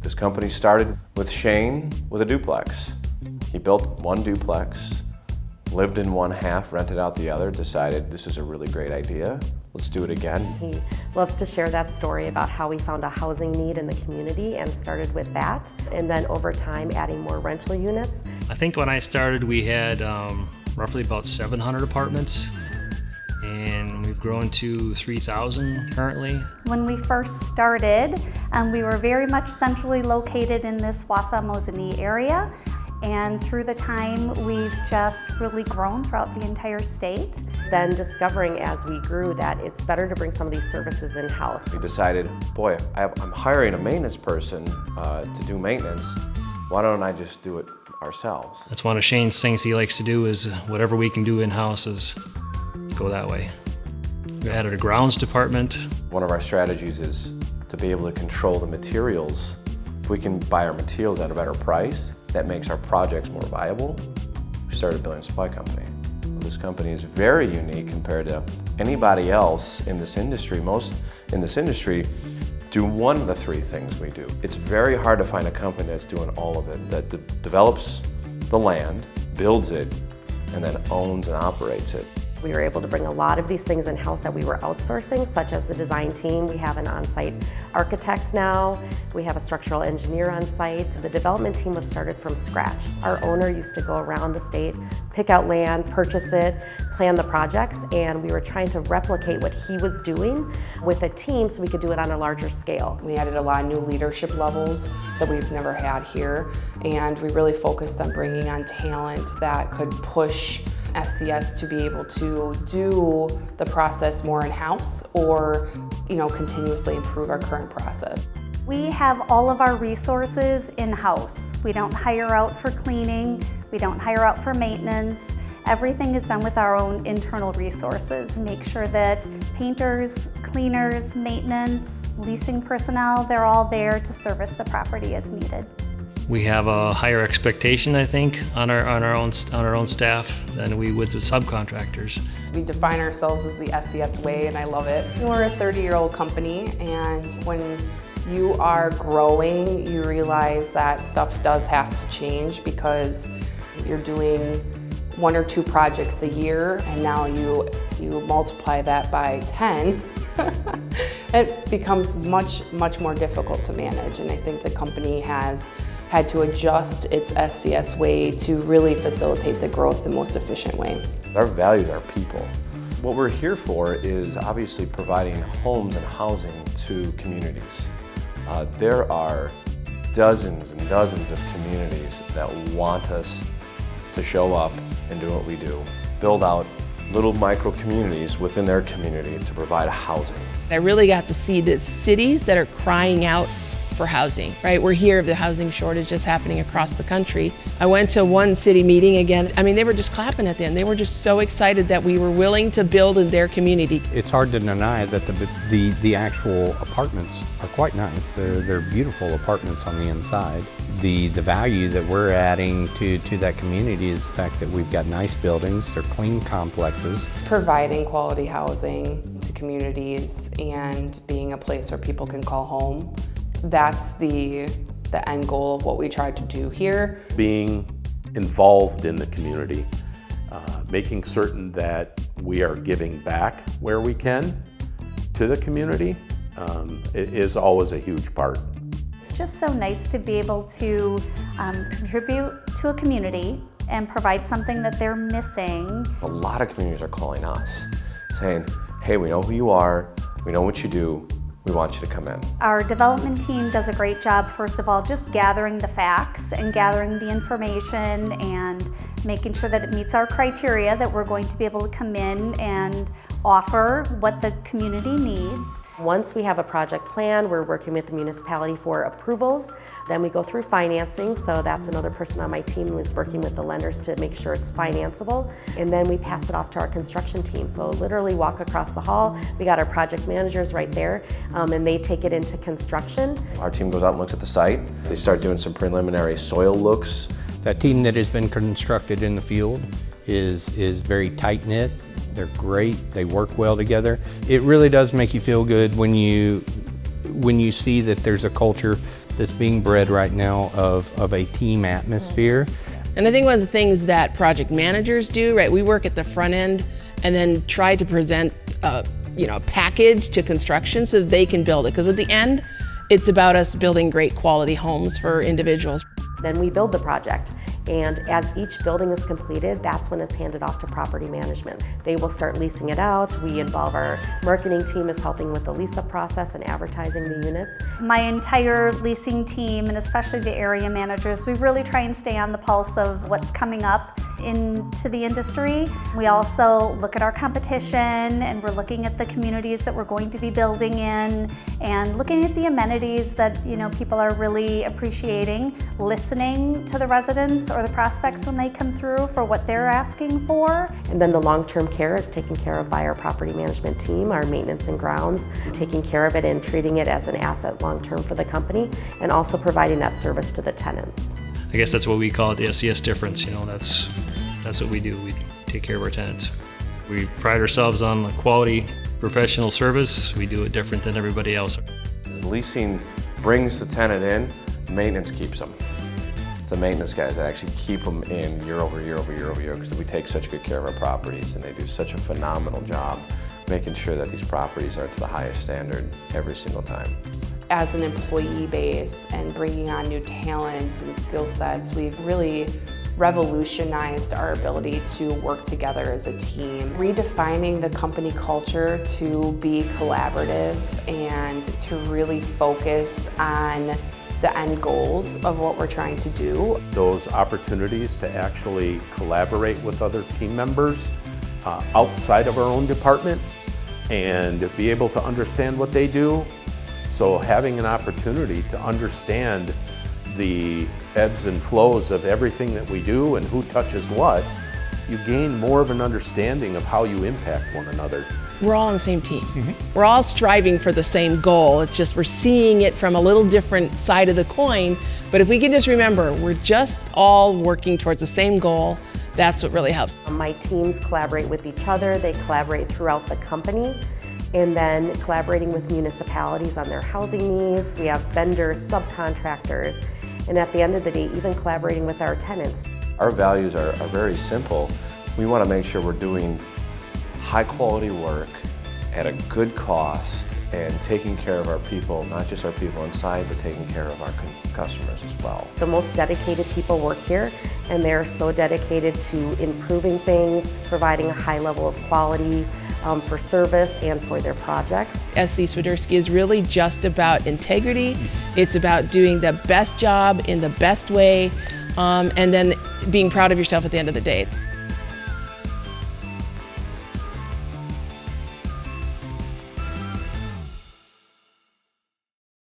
This company started with Shane with a duplex. He built one duplex, lived in one half, rented out the other, decided this is a really great idea. Let's do it again. He loves to share that story about how we found a housing need in the community and started with that. And then over time, adding more rental units. I think when I started, we had roughly about 700 apartments. And we've grown to 3,000 currently. When we first started, we were very much centrally located in this Wausau-Mosinee area. And through the time, we've just really grown throughout the entire state. Then discovering as we grew that it's better to bring some of these services in-house. We decided, boy, I'm hiring a maintenance person to do maintenance. Why don't I just do it ourselves? That's one of Shane's things he likes to do is whatever we can do in-house is go that way. We added a grounds department. One of our strategies is to be able to control the materials. If we can buy our materials at a better price, that makes our projects more viable. We started a building supply company. This company is very unique compared to anybody else in this industry. Most in this industry do one of the three things we do. It's very hard to find a company that's doing all of it, that develops the land, builds it, and then owns and operates it. We were able to bring a lot of these things in-house that we were outsourcing, such as the design team. We have an on-site architect now. We have a structural engineer on site. The development team was started from scratch. Our owner used to go around the state, pick out land, purchase it, plan the projects, and we were trying to replicate what he was doing with a team so we could do it on a larger scale. We added a lot of new leadership levels that we've never had here, and we really focused on bringing on talent that could push SCS to be able to do the process more in-house or, continuously improve our current process. We have all of our resources in-house. We don't hire out for cleaning, we don't hire out for maintenance. Everything is done with our own internal resources. Make sure that painters, cleaners, maintenance, leasing personnel, they're all there to service the property as needed. We have a higher expectation, I think, on our own staff than we would with subcontractors. We define ourselves as the SCS way, and I love it. We're a 30-year-old company, and when you are growing, you realize that stuff does have to change because you're doing 1 or 2 projects a year, and now you multiply that by 10. It becomes much more difficult to manage, and I think the company has had to adjust its SCS way to really facilitate the growth the most efficient way. Our values are people. What we're here for is obviously providing homes and housing to communities. There are dozens and dozens of communities that want us to show up and do what we do. Build out little micro communities within their community to provide housing. I really got to see the cities that are crying out for housing, right? We're here, the housing shortage is happening across the country. I went to one city meeting again. I mean, they were just clapping at the end. They were just so excited that we were willing to build in their community. It's hard to deny that the actual apartments are quite nice. They're beautiful apartments on the inside. The value that we're adding to that community is the fact that we've got nice buildings, they're clean complexes. Providing quality housing to communities and being a place where people can call home. That's the end goal of what we tried to do here. Being involved in the community, making certain that we are giving back where we can to the community is always a huge part. It's just so nice to be able to contribute to a community and provide something that they're missing. A lot of communities are calling us, saying, hey, we know who you are, we know what you do, we want you to come in. Our development team does a great job, first of all, just gathering the facts and gathering the information and making sure that it meets our criteria that we're going to be able to come in and offer what the community needs. Once we have a project plan, we're working with the municipality for approvals. Then we go through financing, so that's another person on my team who is working with the lenders to make sure it's financeable. And then we pass it off to our construction team. So literally walk across the hall, we got our project managers right there, and they take it into construction. Our team goes out and looks at the site. They start doing some preliminary soil looks. That team that has been constructed in the field is very tight-knit. They're great, they work well together. It really does make you feel good when you see that there's a culture that's being bred right now of a team atmosphere. And I think one of the things that project managers do, right, we work at the front end and then try to present a package to construction so that they can build it. Because at the end, it's about us building great quality homes for individuals. Then we build the project. And as each building is completed, that's when it's handed off to property management. They will start leasing it out. We involve our marketing team is helping with the lease-up process and advertising the units. My entire leasing team, and especially the area managers, we really try and stay on the pulse of what's coming up into the industry. We also look at our competition, and we're looking at the communities that we're going to be building in, and looking at the amenities that people are really appreciating, listening to the residents or the prospects when they come through for what they're asking for. And then the long-term care is taken care of by our property management team, our maintenance and grounds, taking care of it and treating it as an asset long-term for the company, and also providing that service to the tenants. I guess that's what we call it, the SCS difference. That's what we do. We take care of our tenants. We pride ourselves on quality professional service. We do it different than everybody else. Leasing brings the tenant in, maintenance keeps them. It's the maintenance guys that actually keep them in year over year over year over year, because we take such good care of our properties, and they do such a phenomenal job making sure that these properties are to the highest standard every single time. As an employee base and bringing on new talent and skill sets, we've really revolutionized our ability to work together as a team. Redefining the company culture to be collaborative and to really focus on the end goals of what we're trying to do. Those opportunities to actually collaborate with other team members outside of our own department and be able to understand what they do. So having an opportunity to understand the ebbs and flows of everything that we do and who touches what, you gain more of an understanding of how you impact one another. We're all on the same team. We're all striving for the same goal. It's just we're seeing it from a little different side of the coin. But if we can just remember, we're just all working towards the same goal, that's what really helps. My teams collaborate with each other. They collaborate throughout the company. And then collaborating with municipalities on their housing needs. We have vendors, subcontractors, and at the end of the day, even collaborating with our tenants. Our values are very simple. We want to make sure we're doing high quality work at a good cost and taking care of our people, not just our people inside, but taking care of our customers as well. The most dedicated people work here, and they're so dedicated to improving things, providing a high level of quality for service and for their projects. SC Swiderski is really just about integrity. It's about doing the best job in the best way, and then being proud of yourself at the end of the day.